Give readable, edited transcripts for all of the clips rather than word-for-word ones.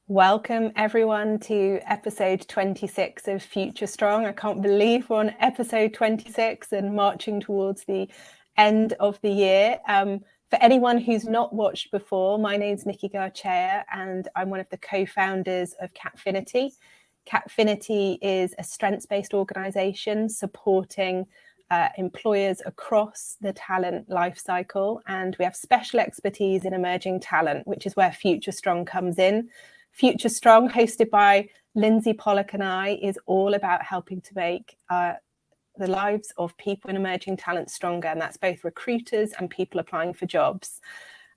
Welcome everyone to episode 26 of Future Strong. I can't believe we're on episode 26 and marching towards the end of the year. For anyone who's not watched before, my name's Nikki Garchea and I'm one of the co-founders of Capfinity. Capfinity is a strengths-based organisation supporting employers across the talent life cycle, and we have special expertise in emerging talent, which is where Future Strong comes in. Future Strong, hosted by Lindsay Pollock and I, is all about helping to make the lives of people in emerging talent stronger, and that's both recruiters and people applying for jobs.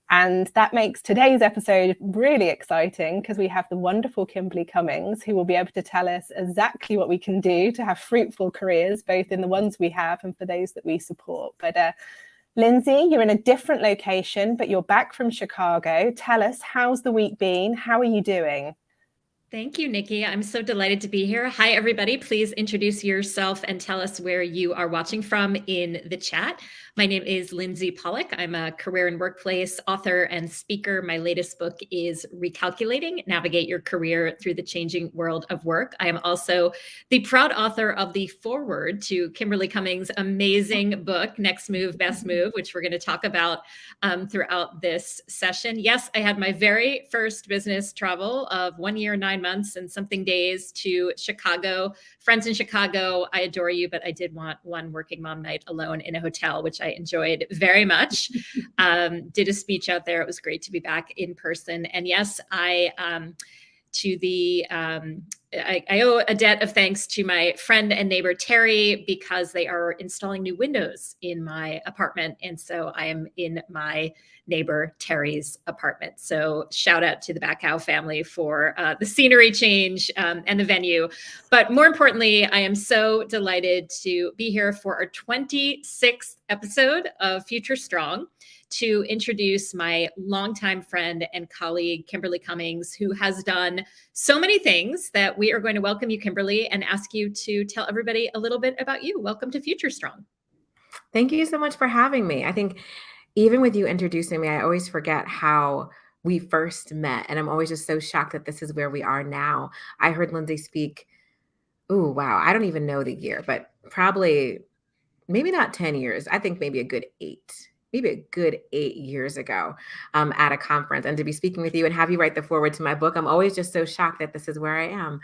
And that makes today's episode really exciting because we have the wonderful Kimberly Cummings, who will be able to tell us exactly what we can do to have fruitful careers, both in the ones we have and for those that we support. But Lindsay, you're in a different location, but you're back from Chicago. Tell us, how's the week been? How are you doing? Thank you, Nikki. I'm so delighted to be here. Hi, everybody. Please introduce yourself and tell us where you are watching from in the chat. My name is Lindsay Pollock. I'm a career and workplace author and speaker. My latest book is Recalculating, Navigate Your Career Through the Changing World of Work. I am also the proud author of the foreword to Kimberly Cummings' amazing book, Next Move, Best Move, which we're going to talk about throughout this session. Yes, I had my very first business travel of 1 year, 9 months and something days to Chicago. Friends in Chicago, I adore you, but I did want one working mom night alone in a hotel, which I enjoyed very much. Did a speech out there. It was great to be back in person. And yes, I owe a debt of thanks to my friend and neighbor, Terry, because they are installing new windows in my apartment. And so I am in my neighbor, Terry's apartment. So shout out to the Bacow family for the scenery change and the venue. But more importantly, I am so delighted to be here for our 26th episode of Future Strong, to introduce my longtime friend and colleague, Kimberly Cummings, who has done so many things that we are going to welcome you, Kimberly, and ask you to tell everybody a little bit about you. Welcome to Future Strong. Thank you so much for having me. I think even with you introducing me, I always forget how we first met. And I'm always just so shocked that this is where we are now. I heard Lindsay speak, oh, wow, I don't even know the year, but probably maybe not 10 years. I think maybe a good 8 years ago at a conference, and to be speaking with you and have you write the foreword to my book. I'm always just so shocked that this is where I am.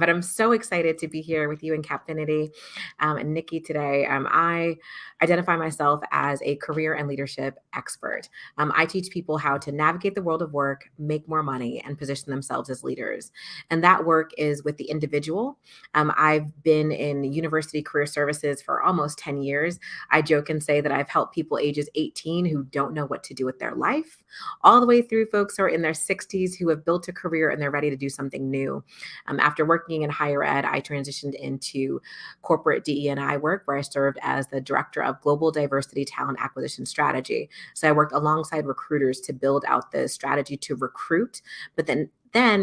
But I'm so excited to be here with you and Capfinity and Nikki today. I identify myself as a career and leadership expert. I teach people how to navigate the world of work, make more money, and position themselves as leaders. And that work is with the individual. I've been in university career services for almost 10 years. I joke and say that I've helped people ages 18 who don't know what to do with their life, all the way through folks who are in their 60s who have built a career and they're ready to do something new. After working in higher ed, I transitioned into corporate DE&I work, where I served as the director of global diversity talent acquisition strategy. So I worked alongside recruiters to build out the strategy to recruit, but then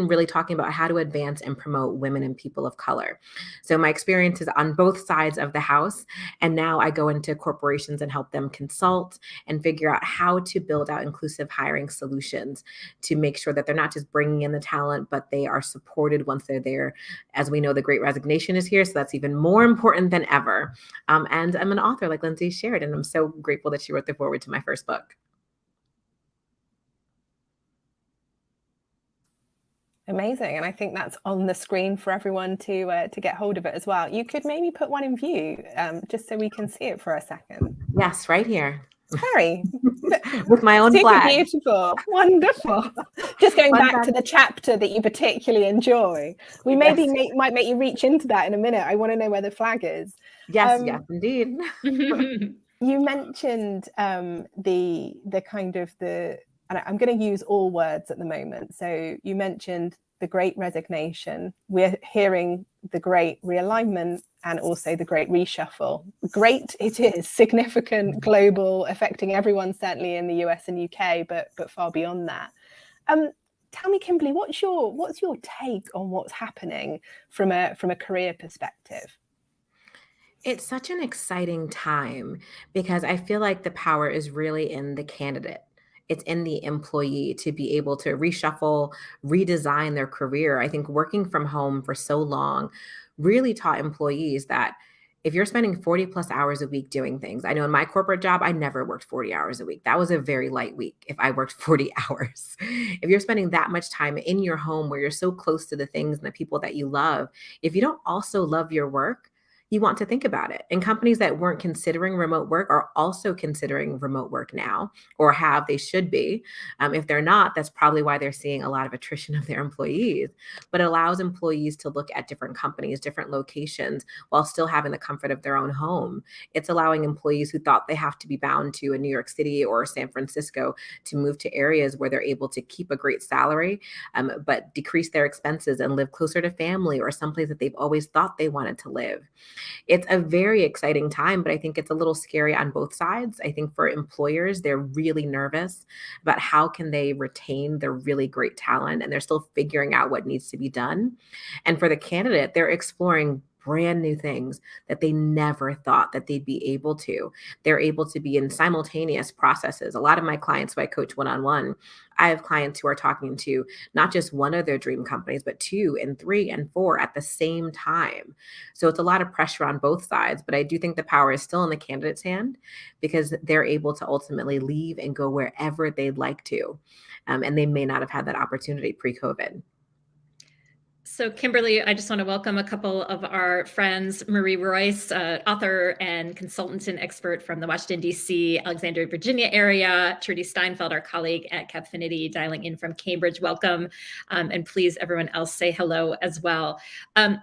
really talking about how to advance and promote women and people of color. So my experience is on both sides of the house. And now I go into corporations and help them consult and figure out how to build out inclusive hiring solutions to make sure that they're not just bringing in the talent, but they are supported once they're there. As we know, the Great Resignation is here, so that's even more important than ever. And I'm an author, like Lindsay shared, and I'm so grateful that she wrote the foreword to my first book. Amazing. And I think that's on the screen for everyone to get hold of it as well. You could maybe put one in view just so we can see it for a second. Yes, right here. Harry. With my own Super flag. Beautiful. Wonderful. Just going back to the chapter that you particularly enjoy. We might make you reach into that in a minute. I want to know where the flag is. Yes, indeed. You mentioned the kind of the, and I'm going to use all words at the moment. So you mentioned the Great Resignation. We're hearing the Great Realignment and also the Great Reshuffle. Great it is, significant, global, affecting everyone, certainly in the US and UK, but far beyond that. Tell me, Kimberly, what's your take on what's happening from a career perspective? It's such an exciting time because I feel like the power is really in the candidate. it's in the employee to be able to reshuffle, redesign their career. I think working from home for so long really taught employees that if you're spending 40 plus hours a week doing things, I know in my corporate job, I never worked 40 hours a week. That was a very light week if I worked 40 hours. If you're spending that much time in your home where you're so close to the things and the people that you love, if you don't also love your work, you want to think about it. And companies that weren't considering remote work are also considering remote work now, or have, they should be. If they're not, that's probably why they're seeing a lot of attrition of their employees. But it allows employees to look at different companies, different locations, while still having the comfort of their own home. It's allowing employees who thought they have to be bound to a New York City or San Francisco to move to areas where they're able to keep a great salary, but decrease their expenses and live closer to family or someplace that they've always thought they wanted to live. It's a very exciting time, but I think it's a little scary on both sides. I think for employers, they're really nervous about how can they retain their really great talent, and they're still figuring out what needs to be done. And for the candidate, they're exploring brand new things that they never thought that they'd be able to. They're able to be in simultaneous processes. A lot of my clients who I coach one-on-one, I have clients who are talking to not just one of their dream companies, but 2 and 3 and 4 at the same time. So it's a lot of pressure on both sides, but I do think the power is still in the candidate's hand because they're able to ultimately leave and go wherever they'd like to. And they may not have had that opportunity pre-COVID. So Kimberly, I just want to welcome a couple of our friends, Marie Royce, author and consultant and expert from the Washington, D.C., Alexandria, Virginia area, Trudy Steinfeld, our colleague at Capfinity, dialing in from Cambridge. Welcome. And please, everyone else, say hello as well.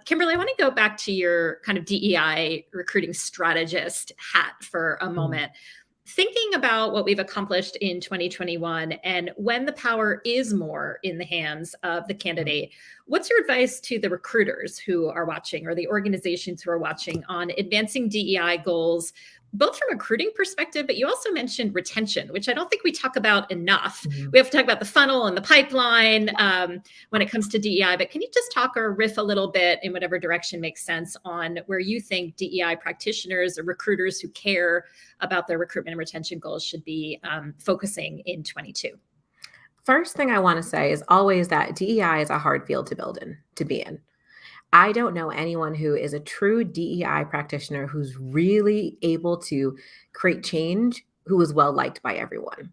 Kimberly, I want to go back to your kind of DEI recruiting strategist hat for a moment. Thinking about what we've accomplished in 2021 and when the power is more in the hands of the candidate, what's your advice to the recruiters who are watching or the organizations who are watching on advancing DEI goals, both from a recruiting perspective, but you also mentioned retention, which I don't think we talk about enough. We have to talk about the funnel and the pipeline when it comes to DEI, but can you just talk or riff a little bit in whatever direction makes sense on where you think DEI practitioners or recruiters who care about their recruitment and retention goals should be focusing in 22? First thing I want to say is always that DEI is a hard field to be in. I don't know anyone who is a true DEI practitioner who's really able to create change, who is well liked by everyone.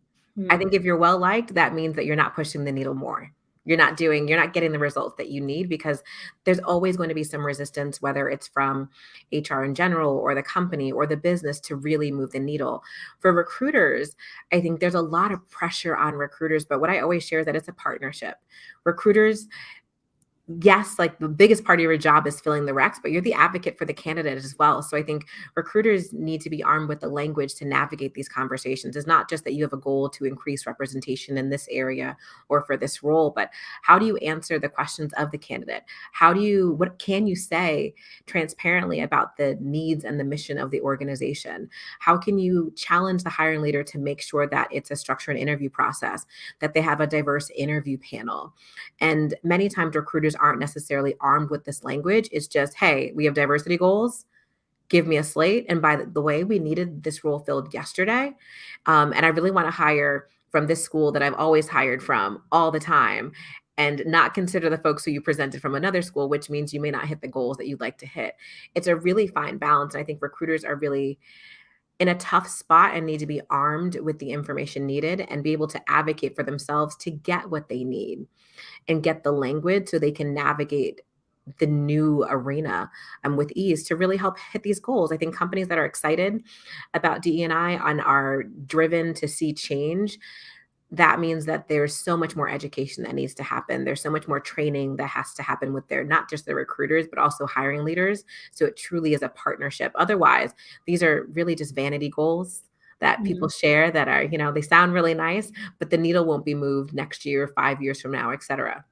I think if you're well liked, that means that you're not pushing the needle more. You're not getting the results that you need because there's always going to be some resistance, whether it's from HR in general or the company or the business to really move the needle. For recruiters, I think there's a lot of pressure on recruiters, but what I always share is that it's a partnership. Recruiters, yes, like the biggest part of your job is filling the recs, but you're the advocate for the candidate as well. So I think recruiters need to be armed with the language to navigate these conversations. It's not just that you have a goal to increase representation in this area or for this role, but how do you answer the questions of the candidate? What can you say transparently about the needs and the mission of the organization? How can you challenge the hiring leader to make sure that it's a structured interview process, that they have a diverse interview panel? And many times recruiters aren't necessarily armed with this language. It's just, hey, we have diversity goals. Give me a slate. And by the way, we needed this role filled yesterday. And I really want to hire from this school that I've always hired from all the time and not consider the folks who you presented from another school, which means you may not hit the goals that you'd like to hit. It's a really fine balance. And I think recruiters are really in a tough spot and need to be armed with the information needed and be able to advocate for themselves to get what they need and get the language so they can navigate the new arena with ease to really help hit these goals. I think companies that are excited about DE&I and are driven to see change, that means that there's so much more education that needs to happen. There's so much more training that has to happen with not just the recruiters, but also hiring leaders. So it truly is a partnership. Otherwise, these are really just vanity goals that people share that are, they sound really nice, but the needle won't be moved next year, 5 years from now, et cetera.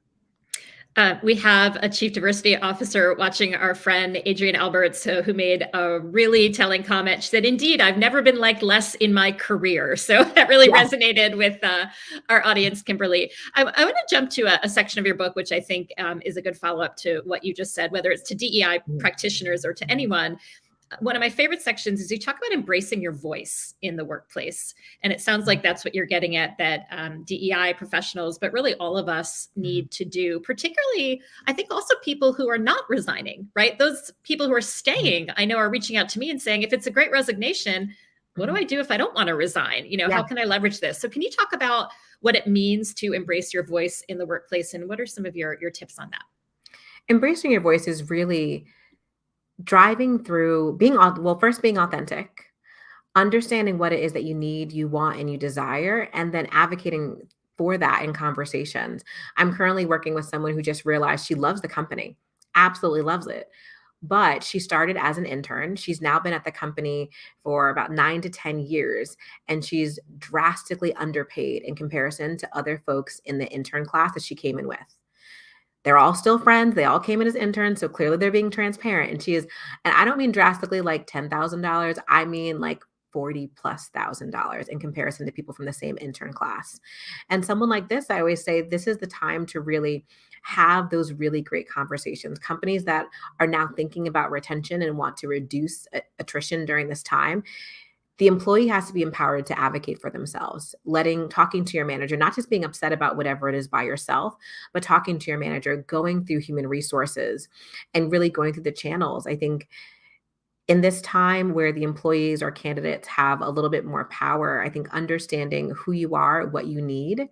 We have a chief diversity officer watching, our friend Adrienne Alberts, who made a really telling comment. She said, "Indeed, I've never been liked less in my career." So that really resonated with our audience, Kimberly. I want to jump to a section of your book, which I think is a good follow-up to what you just said, whether it's to DEI practitioners or to anyone. one of my favorite sections is you talk about embracing your voice in the workplace. And it sounds like that's what you're getting at, that DEI professionals, but really all of us need to do, particularly, I think also people who are not resigning, right? Those people who are staying, I know, are reaching out to me and saying, if it's a great resignation, what do I do if I don't want to resign? How can I leverage this? So can you talk about what it means to embrace your voice in the workplace, and what are some of your tips on that? Embracing your voice is really driving through being authentic, understanding what it is that you need, you want, and you desire, and then advocating for that in conversations. I'm currently working with someone who just realized she loves the company, absolutely loves it. But she started as an intern. She's now been at the company for about 9 to 10 years, and she's drastically underpaid in comparison to other folks in the intern class that she came in with. They're all still friends. They all came in as interns. So clearly they're being transparent. And and I don't mean drastically like $10,000. I mean like $40,000+ in comparison to people from the same intern class. And someone like this, I always say, this is the time to really have those really great conversations. Companies that are now thinking about retention and want to reduce attrition during this time, the employee has to be empowered to advocate for themselves, talking to your manager, not just being upset about whatever it is by yourself, but talking to your manager, going through human resources and really going through the channels. I think in this time where the employees or candidates have a little bit more power, I think understanding who you are, what you need,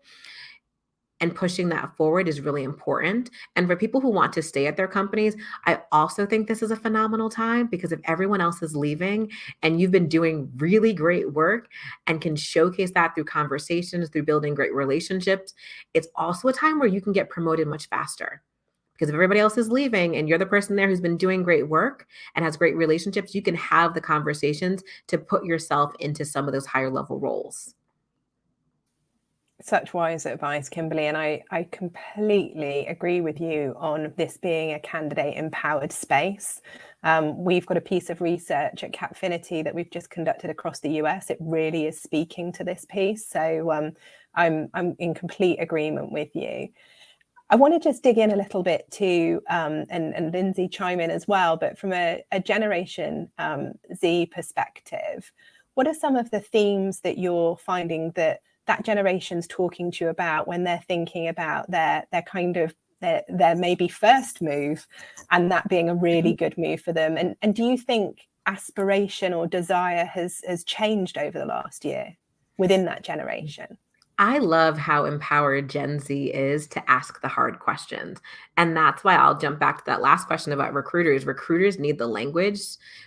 and pushing that forward is really important. And for people who want to stay at their companies, I also think this is a phenomenal time, because if everyone else is leaving and you've been doing really great work and can showcase that through conversations, through building great relationships, it's also a time where you can get promoted much faster. Because if everybody else is leaving and you're the person there who's been doing great work and has great relationships, you can have the conversations to put yourself into some of those higher level roles. Such wise advice, Kimberly, and I completely agree with you on this being a candidate empowered space. We've got a piece of research at Capfinity that we've just conducted across the US. It really is speaking to this piece. So I'm in complete agreement with you. I want to just dig in a little bit too, and Lindsay chime in as well, but from a Generation Z perspective, what are some of the themes that you're finding that generation's talking to you about when they're thinking about their maybe first move, and that being a really good move for them? And do you think aspiration or desire has changed over the last year within that generation? I love how empowered Gen Z is to ask the hard questions. And that's why I'll jump back to that last question about recruiters. Recruiters need the language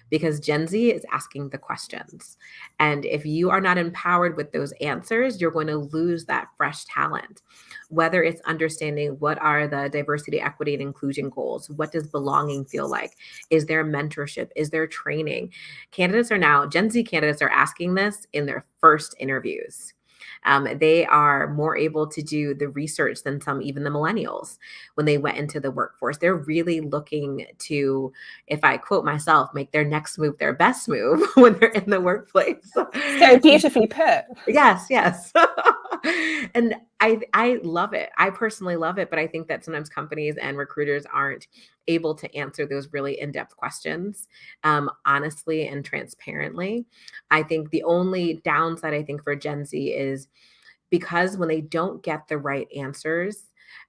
because Gen Z is asking the questions. And if you are not empowered with those answers, you're going to lose that fresh talent. Whether it's understanding what are the diversity, equity, and inclusion goals, what does belonging feel like? Is there mentorship? Is there training? Gen Z candidates are asking this in their first interviews. They are more able to do the research than even the millennials when they went into the workforce. They're really looking to, if I quote myself, make their next move their best move when they're in the workplace. So beautifully put. Yes. And I love it. I personally love it, but I think that sometimes companies and recruiters aren't able to answer those really in-depth questions honestly and transparently. I think the only downside, I think, for Gen Z is because when they don't get the right answers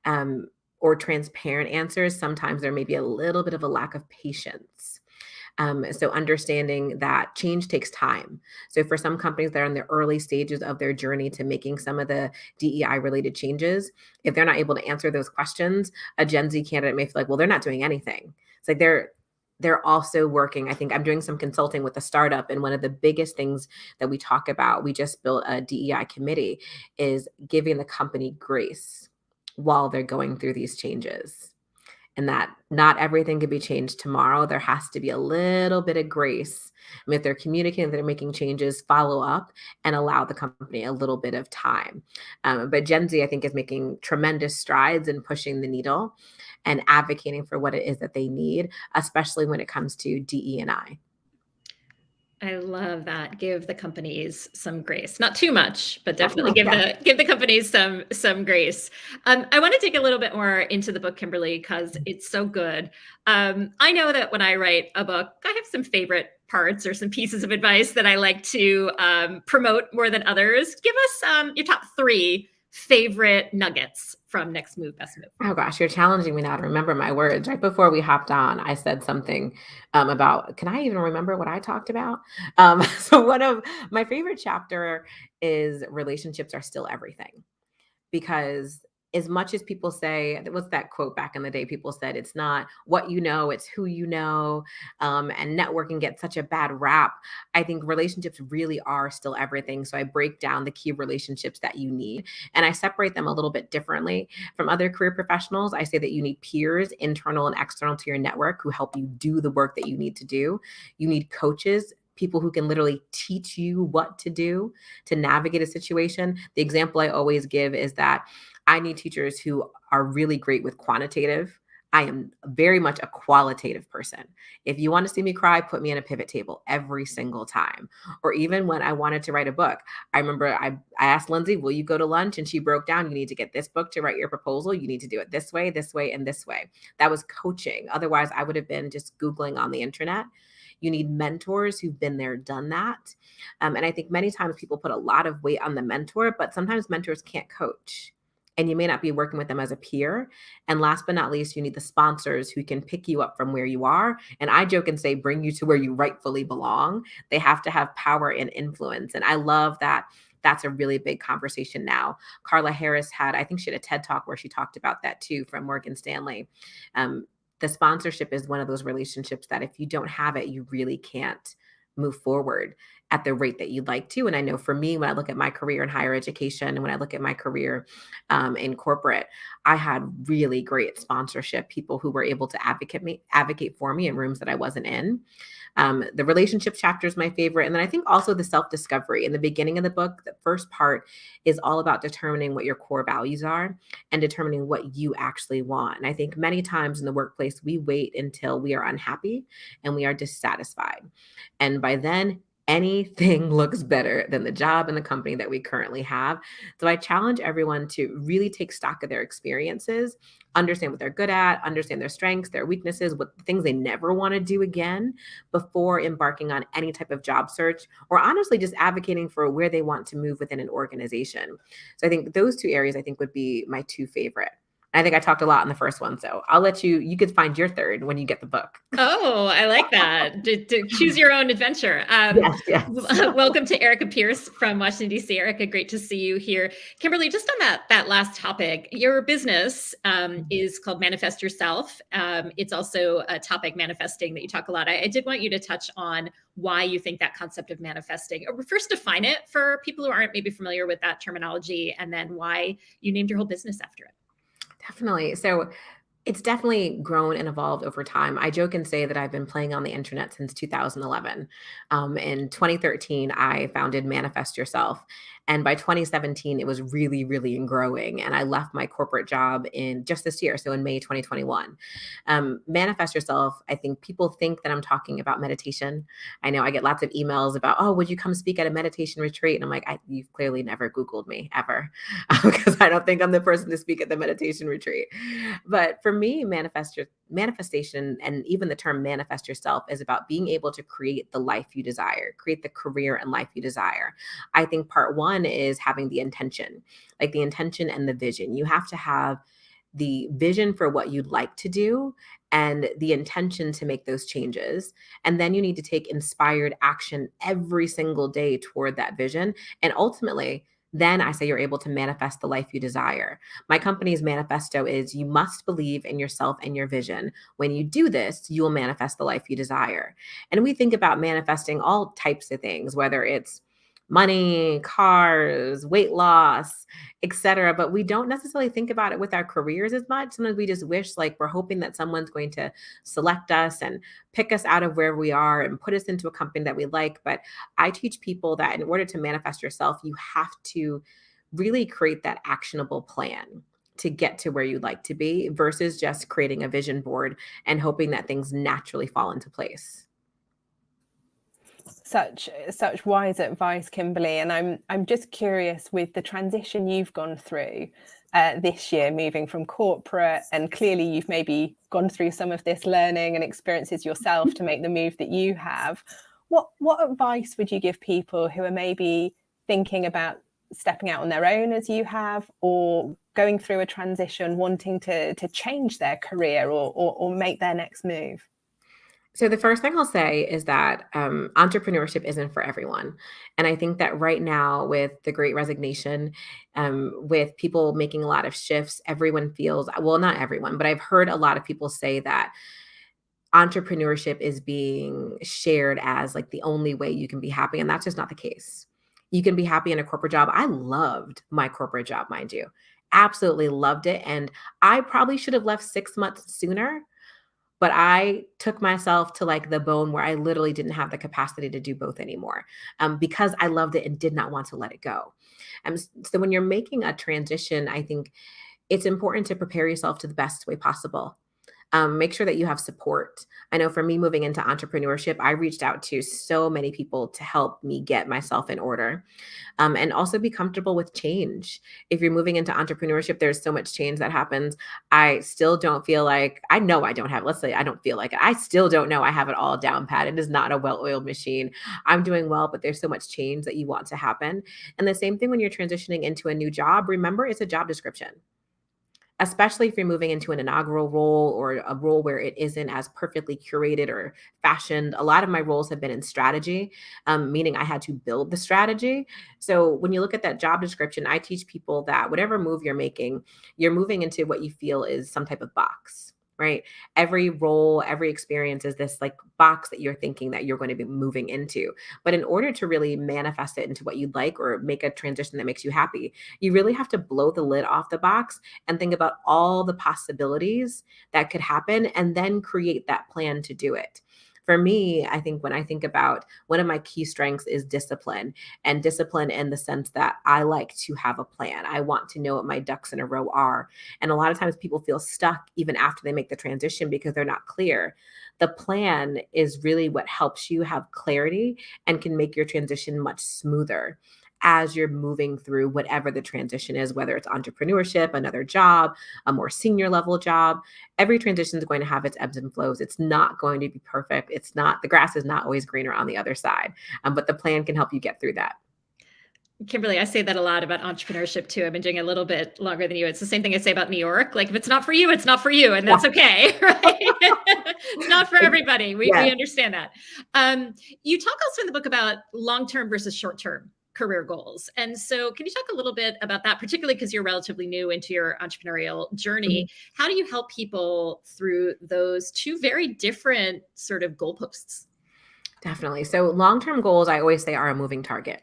or transparent answers, sometimes there may be a little bit of a lack of patience. So understanding that change takes time. So for some companies that are in the early stages of their journey to making some of the DEI related changes, if they're not able to answer those questions, a Gen Z candidate may feel like, well, they're not doing anything. It's like they're also working. I think I'm doing some consulting with a startup, and one of the biggest things that we talk about, we just built a DEI committee, is giving the company grace while they're going through these changes. And that not everything can be changed tomorrow. There has to be a little bit of grace. I mean, if they're communicating, they're making changes, follow up and allow the company a little bit of time. But Gen Z, I think, is making tremendous strides in pushing the needle and advocating for what it is that they need, especially when it comes to DE&I. I love that. Give the companies some grace. Not too much, but definitely Yeah. give the companies some grace. I want to dig a little bit more into the book, Kimberly, because it's so good. I know that when I write a book, I have some favorite parts or some pieces of advice that I like to promote more than others. Give us your top 3 favorite nuggets from Next Move, Best Move. Oh gosh, you're challenging me now to remember my words. Right before we hopped on, I said something about, can I even remember what I talked about? So one of my favorite chapter is relationships are still everything. Because as much as people say, what's that quote back in the day? People said it's not what you know, it's who you know. And networking gets such a bad rap. I think relationships really are still everything. So I break down the key relationships that you need and I separate them a little bit differently from other career professionals. I say that you need peers, internal and external to your network, who help you do the work that you need to do. You need coaches, people who can literally teach you what to do to navigate a situation. The example I always give is that I need teachers who are really great with quantitative. I am very much a qualitative person. If you want to see me cry, put me in a pivot table every single time. Or even when I wanted to write a book, I remember I asked Lindsay, will you go to lunch? And she broke down, you need to get this book to write your proposal. You need to do it this way, and this way. That was coaching. Otherwise, I would have been just Googling on the internet. You need mentors who've been there, done that. And I think many times people put a lot of weight on the mentor, but sometimes mentors can't coach. And you may not be working with them as a peer. And last but not least, you need the sponsors who can pick you up from where you are. And I joke and say, bring you to where you rightfully belong. They have to have power and influence. And I love that. That's a really big conversation now. Carla Harris I think she had a TED Talk where she talked about that too, from Morgan Stanley. The sponsorship is one of those relationships that if you don't have it, you really can't move forward at the rate that you'd like to. And I know for me, when I look at my career in higher education and when I look at my career in corporate, I had really great sponsorship, people who were able to advocate for me in rooms that I wasn't in. The relationship chapter is my favorite. And then I think also the self-discovery. In the beginning of the book, the first part is all about determining what your core values are and determining what you actually want. And I think many times in the workplace, we wait until we are unhappy and we are dissatisfied. And by then, anything looks better than the job and the company that we currently have. So I challenge everyone to really take stock of their experiences, understand what they're good at, understand their strengths, their weaknesses, what things they never want to do again before embarking on any type of job search, or honestly just advocating for where they want to move within an organization. So I think those 2 areas I think would be my 2 favorite. I think I talked a lot in the first one, so I'll let you could find your third when you get the book. Oh, I like that. To choose your own adventure. Yes. Welcome to Erica Pierce from Washington, D.C. Erica, great to see you here. Kimberly, just on that last topic, your business is called Manifest Yourself. It's also a topic, manifesting, that you talk a lot. I did want you to touch on why you think that concept of manifesting, or first define it for people who aren't maybe familiar with that terminology, and then why you named your whole business after it. Definitely. So it's definitely grown and evolved over time. I joke and say that I've been playing on the internet since 2011. In 2013, I founded Manifest Yourself. And by 2017, it was really, really growing. And I left my corporate job in just this year, so in May 2021. Manifest Yourself, I think people think that I'm talking about meditation. I know I get lots of emails about, oh, would you come speak at a meditation retreat? And I'm like, you've clearly never Googled me ever, because I don't think I'm the person to speak at the meditation retreat. But for me, manifestation, and even the term manifest yourself, is about being able to create the life you desire, create the career and life you desire. I think part 1 is having the intention, like the intention and the vision. You have to have the vision for what you'd like to do and the intention to make those changes. And then you need to take inspired action every single day toward that vision. And ultimately, then I say you're able to manifest the life you desire. My company's manifesto is, you must believe in yourself and your vision. When you do this, you will manifest the life you desire. And we think about manifesting all types of things, whether it's money, cars, weight loss, etc. But we don't necessarily think about it with our careers as much. Sometimes we just wish, like, we're hoping that someone's going to select us and pick us out of where we are and put us into a company that we like. But I teach people that in order to manifest yourself, you have to really create that actionable plan to get to where you'd like to be, versus just creating a vision board and hoping that things naturally fall into place. Such wise advice, Kimberly. And I'm just curious, with the transition you've gone through this year, moving from corporate, and clearly you've maybe gone through some of this learning and experiences yourself to make the move that you have. What advice would you give people who are maybe thinking about stepping out on their own as you have, or going through a transition, wanting to change their career or make their next move? So the first thing I'll say is that entrepreneurship isn't for everyone. And I think that right now, with the Great Resignation, with people making a lot of shifts, everyone feels, well, not everyone, but I've heard a lot of people say that entrepreneurship is being shared as like the only way you can be happy. And that's just not the case. You can be happy in a corporate job. I loved my corporate job, mind you. Absolutely loved it. And I probably should have left 6 months sooner, but I took myself to like the bone where I literally didn't have the capacity to do both anymore, because I loved it and did not want to let it go. So when you're making a transition, I think it's important to prepare yourself to the best way possible. Make sure that you have support. I know for me, moving into entrepreneurship, I reached out to so many people to help me get myself in order, and also be comfortable with change. If you're moving into entrepreneurship, there's so much change that happens. I still don't feel like, I know I don't have, let's say I don't feel like it. I still don't know I have it all down pat. It is not a well-oiled machine. I'm doing well, but there's so much change that you want to happen. And the same thing when you're transitioning into a new job, remember it's a job description, especially if you're moving into an inaugural role or a role where it isn't as perfectly curated or fashioned. A lot of my roles have been in strategy, meaning I had to build the strategy. So when you look at that job description, I teach people that whatever move you're moving into what you feel is some type of box, right? Every role, every experience is this like box that you're thinking that you're going to be moving into. But in order to really manifest it into what you'd like or make a transition that makes you happy, you really have to blow the lid off the box and think about all the possibilities that could happen and then create that plan to do it. For me, I think when I think about one of my key strengths is discipline, and discipline in the sense that I like to have a plan. I want to know what my ducks in a row are. And a lot of times people feel stuck even after they make the transition because they're not clear. The plan is really what helps you have clarity and can make your transition much smoother as you're moving through whatever the transition is, whether it's entrepreneurship, another job, a more senior level job. Every transition is going to have its ebbs and flows. It's not going to be perfect. It's not, the grass is not always greener on the other side, but the plan can help you get through that. Kimberly, I say that a lot about entrepreneurship too. I've been doing it a little bit longer than you. It's the same thing I say about New York. Like, if it's not for you, it's not for you. And that's okay, right? It's not for everybody. We understand that. You talk also in the book about long-term versus short-term career goals. And so can you talk a little bit about that, particularly because you're relatively new into your entrepreneurial journey? Mm-hmm. How do you help people through those two very different sort of goalposts? Definitely. So long-term goals, I always say, are a moving target.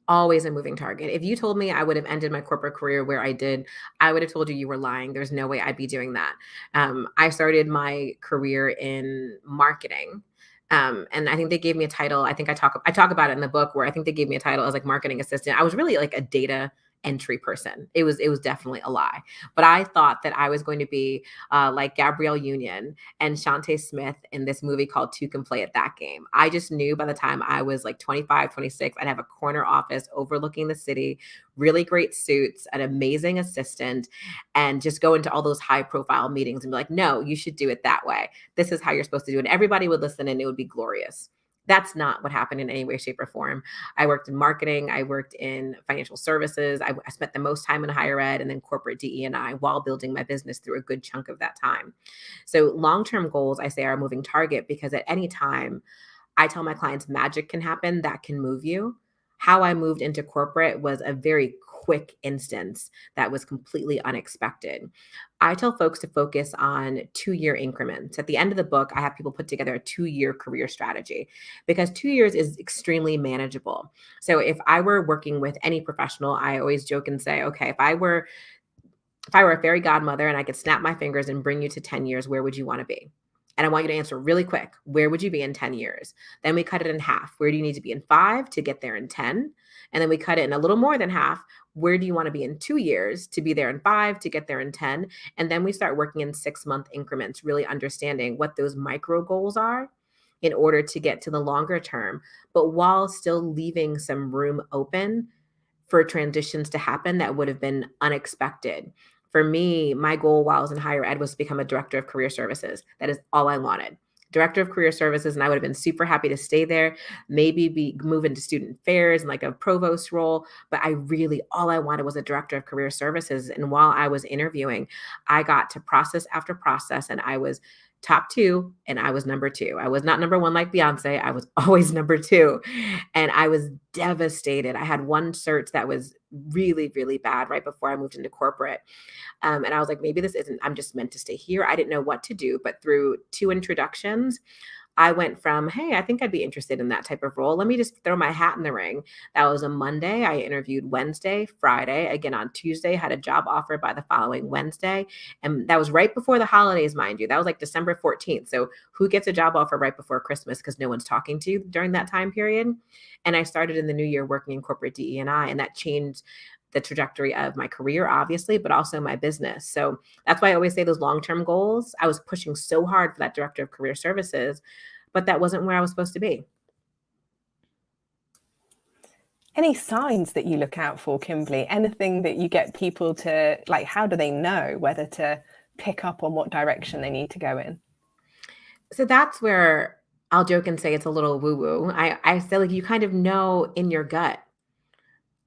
Always a moving target. If you told me I would have ended my corporate career where I did, I would have told you were lying. There's no way I'd be doing that. I started my career in marketing. And I think they gave me a title. I think I talk about it in the book, where I think they gave me a title as like marketing assistant. I was really like a data entry person. It was definitely a lie. But I thought that I was going to be like Gabrielle Union and Shantae Smith in this movie called Two Can Play at That Game. I just knew by the time I was like 25, 26, I'd have a corner office overlooking the city, really great suits, an amazing assistant, and just go into all those high profile meetings and be like, no, you should do it that way. This is how you're supposed to do it. And everybody would listen and it would be glorious. That's not what happened in any way, shape, or form. I worked in marketing. I worked in financial services. I spent the most time in higher ed and then corporate DE&I while building my business through a good chunk of that time. So long-term goals, I say, are a moving target, because at any time, I tell my clients magic can happen that can move you. How I moved into corporate was a very quick instance that was completely unexpected. I tell folks to focus on 2-year increments. At the end of the book, I have people put together a 2-year career strategy, because 2 years is extremely manageable. So if I were working with any professional, I always joke and say, okay, if I were a fairy godmother and I could snap my fingers and bring you to 10 years, where would you want to be? And I want you to answer really quick. Where would you be in 10 years? Then we cut it in half. Where do you need to be in 5 to get there in 10? And then we cut it in a little more than half. Where do you want to be in 2 years to be there in 5 to get there in 10? And then we start working in 6-month increments, really understanding what those micro goals are in order to get to the longer term, but while still leaving some room open for transitions to happen that would have been unexpected. For me, my goal while I was in higher ed was to become a director of career services. That is all I wanted. Director of career services, and I would have been super happy to stay there, maybe move into student affairs and like a provost role. But all I wanted was a director of career services. And while I was interviewing, I got to process after process, and I was top two and I was number two. I was not number one like Beyonce. I was always number two. And I was devastated. I had one search that was really, really bad right before I moved into corporate. And I was like, maybe this isn't, I'm just meant to stay here. I didn't know what to do. But through 2 introductions, I went from, hey, I think I'd be interested in that type of role. Let me just throw my hat in the ring. That was a Monday. I interviewed Wednesday, Friday. Again, on Tuesday, had a job offer by the following Wednesday. And that was right before the holidays, mind you. That was like December 14th. So who gets a job offer right before Christmas because no one's talking to you during that time period? And I started in the new year working in corporate DE&I, and that changed the trajectory of my career, obviously, but also my business. So that's why I always say those long-term goals. I was pushing so hard for that director of career services, but that wasn't where I was supposed to be. Any signs that you look out for, Kimberly? Anything that you get people to, like, how do they know whether to pick up on what direction they need to go in? So that's where I'll joke and say it's a little woo-woo. I feel like you kind of know in your gut.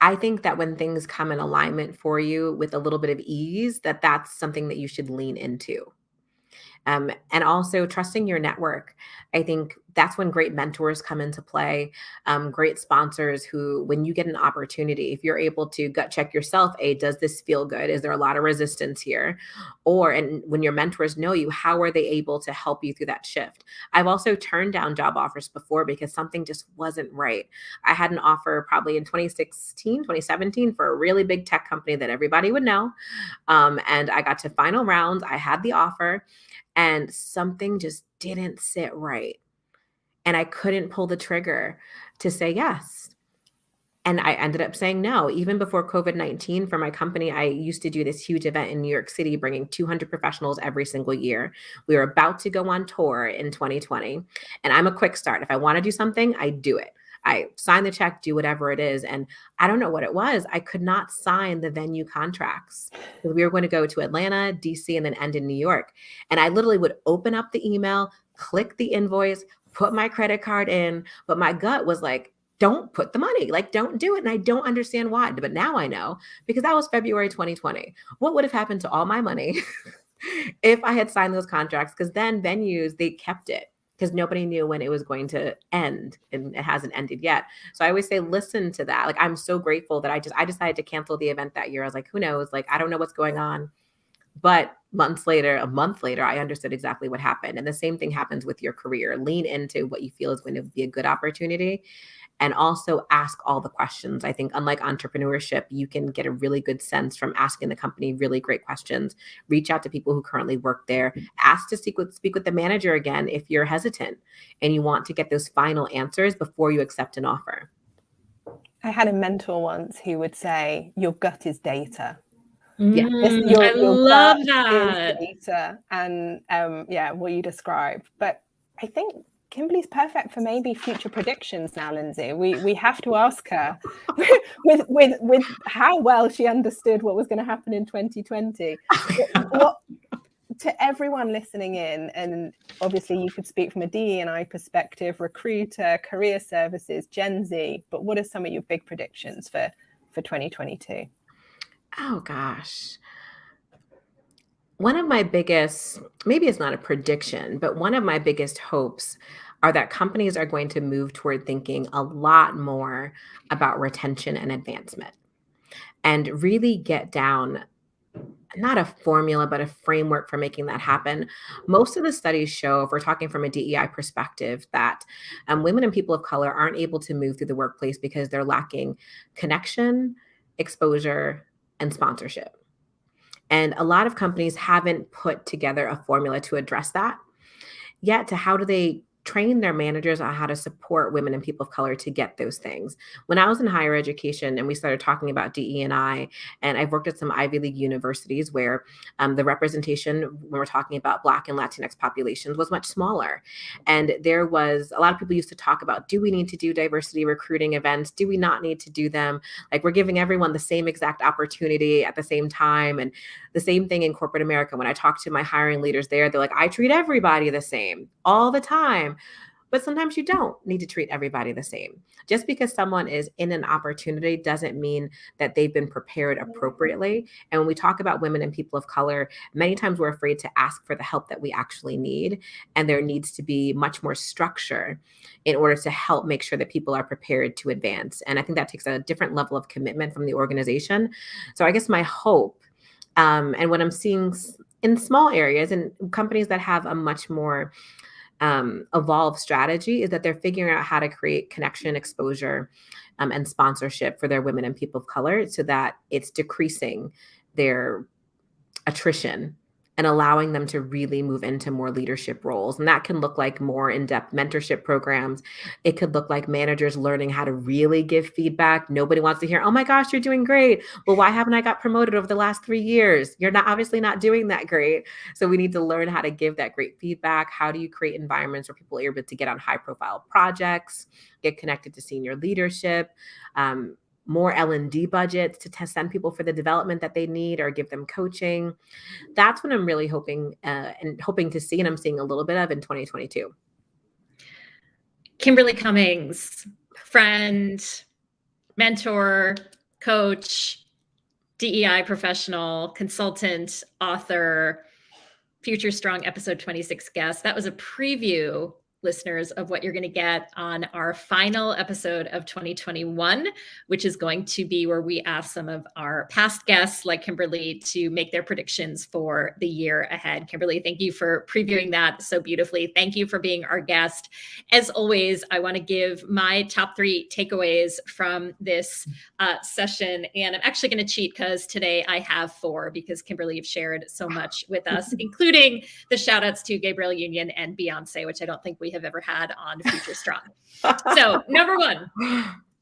I think that when things come in alignment for you with a little bit of ease, that's something that you should lean into. And also trusting your network. I think that's when great mentors come into play, great sponsors who, when you get an opportunity, if you're able to gut check yourself, does this feel good? Is there a lot of resistance here? And when your mentors know you, how are they able to help you through that shift? I've also turned down job offers before because something just wasn't right. I had an offer probably in 2016, 2017 for a really big tech company that everybody would know. And I got to final rounds. I had the offer, and something just didn't sit right. And I couldn't pull the trigger to say yes. And I ended up saying no. Even before COVID-19, for my company, I used to do this huge event in New York City, bringing 200 professionals every single year. We were about to go on tour in 2020. And I'm a quick start. If I want to do something, I do it. I sign the check, do whatever it is. And I don't know what it was. I could not sign the venue contracts. We were going to go to Atlanta, DC, and then end in New York. And I literally would open up the email, click the invoice, put my credit card in. But my gut was like, don't put the money, like, don't do it. And I don't understand why. But now I know, because that was February 2020. What would have happened to all my money if I had signed those contracts? Because then venues, they kept it, because nobody knew when it was going to end, and it hasn't ended yet. So I always say, listen to that. Like, I'm so grateful that I decided to cancel the event that year. I was like, who knows? Like, I don't know what's going on. But a month later, I understood exactly what happened. And the same thing happens with your career. Lean into what you feel is going to be a good opportunity, and also ask all the questions. I think, unlike entrepreneurship, you can get a really good sense from asking the company really great questions. Reach out to people who currently work there. Ask to speak with the manager again if you're hesitant and you want to get those final answers before you accept an offer. I had a mentor once who would say, your gut is data. I love that. Data, and what you described. But I think Kimberly's perfect for maybe future predictions now, Lindsay. We have to ask her with how well she understood what was going to happen in 2020. What, to everyone listening in, and obviously you could speak from a DE&I perspective, recruiter, career services, Gen Z, but what are some of your big predictions for 2022? Oh gosh. One of my biggest, maybe it's not a prediction, but one of my biggest hopes are that companies are going to move toward thinking a lot more about retention and advancement, and really get down, not a formula, but a framework for making that happen. Most of the studies show, if we're talking from a DEI perspective, that women and people of color aren't able to move through the workplace because they're lacking connection, exposure, and sponsorship. And a lot of companies haven't put together a formula to address that yet. To how do they train their managers on how to support women and people of color to get those things. When I was in higher education and we started talking about DE&I, and I've worked at some Ivy League universities where the representation when we're talking about Black and Latinx populations was much smaller. And there was a lot of people used to talk about, do we need to do diversity recruiting events? Do we not need to do them? Like, we're giving everyone the same exact opportunity at the same time. And the same thing in corporate America. When I talk to my hiring leaders there, they're like, I treat everybody the same all the time. But sometimes you don't need to treat everybody the same. Just because someone is in an opportunity doesn't mean that they've been prepared appropriately. And when we talk about women and people of color, many times we're afraid to ask for the help that we actually need. And there needs to be much more structure in order to help make sure that people are prepared to advance. And I think that takes a different level of commitment from the organization. So I guess my hope, and what I'm seeing in small areas and companies that have a much more evolved strategy, is that they're figuring out how to create connection, exposure, and sponsorship for their women and people of color so that it's decreasing their attrition and allowing them to really move into more leadership roles. And that can look like more in-depth mentorship programs. It could look like managers learning how to really give feedback. Nobody wants to hear, oh my gosh, you're doing great. Well, why haven't I got promoted over the last 3 years? You're obviously not doing that great. So we need to learn how to give that great feedback. How do you create environments where people are able to get on high profile projects, get connected to senior leadership, more L&D budgets to send people for the development that they need or give them coaching. That's what I'm really hoping to see, and I'm seeing a little bit of in 2022. Kimberly Cummings, friend, mentor, coach, DEI professional, consultant, author, Future Strong episode 26 guest. That was a preview, listeners, of what you're going to get on our final episode of 2021, which is going to be where we ask some of our past guests like Kimberly to make their predictions for the year ahead. Kimberly, thank you for previewing that so beautifully. Thank you for being our guest. As always, I want to give my top 3 takeaways from this session. And I'm actually going to cheat because today I have 4, because Kimberly, you've shared so much with us, including the shout outs to Gabrielle Union and Beyonce, which I don't think we have ever had on Future Strong. So, number 1,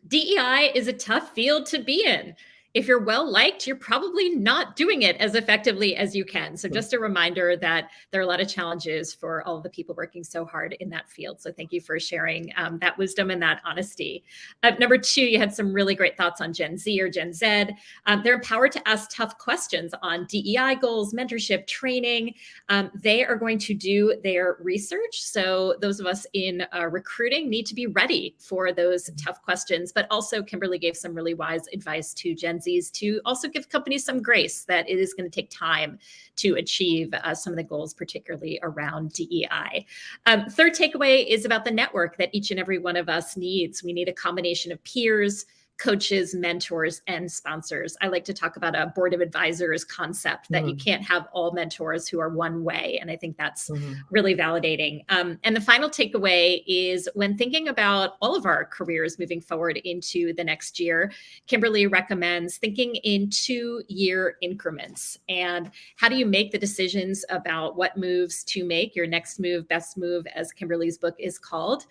DEI is a tough field to be in. If you're well liked, you're probably not doing it as effectively as you can. So just a reminder that there are a lot of challenges for all of the people working so hard in that field. So thank you for sharing that wisdom and that honesty. Number 2, you had some really great thoughts on Gen Z or Gen Z. They're empowered to ask tough questions on DEI goals, mentorship, training. They are going to do their research. So those of us in recruiting need to be ready for those tough questions. But also, Kimberly gave some really wise advice to Gen Zs to also give companies some grace that it is going to take time to achieve some of the goals, particularly around DEI. Third takeaway is about the network that each and every one of us needs. We need a combination of peers, coaches, mentors, and sponsors. I like to talk about a board of advisors concept that you can't have all mentors who are one way. And I think that's really validating. And the final takeaway is when thinking about all of our careers moving forward into the next year, Kimberly recommends thinking in 2-year increments. And how do you make the decisions about what moves to make, your next move, best move, as Kimberly's book is called?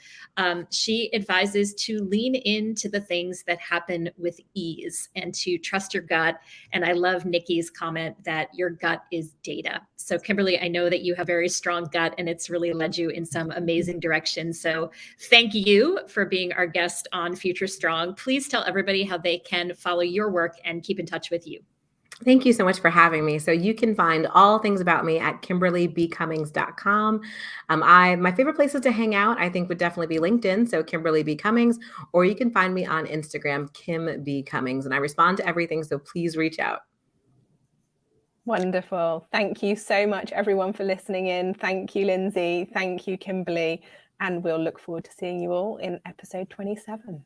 She advises to lean into the things that happen with ease and to trust your gut. And I love Nikki's comment that your gut is data. So Kimberly, I know that you have a very strong gut and it's really led you in some amazing directions. So thank you for being our guest on Future Strong. Please tell everybody how they can follow your work and keep in touch with you. Thank you so much for having me. So you can find all things about me at KimberlyBCummings.com. My favorite places to hang out, I think, would definitely be LinkedIn. So Kimberly B. Cummings, or you can find me on Instagram, Kim B. Cummings, and I respond to everything. So please reach out. Wonderful. Thank you so much, everyone, for listening in. Thank you, Lindsay. Thank you, Kimberly. And we'll look forward to seeing you all in episode 27.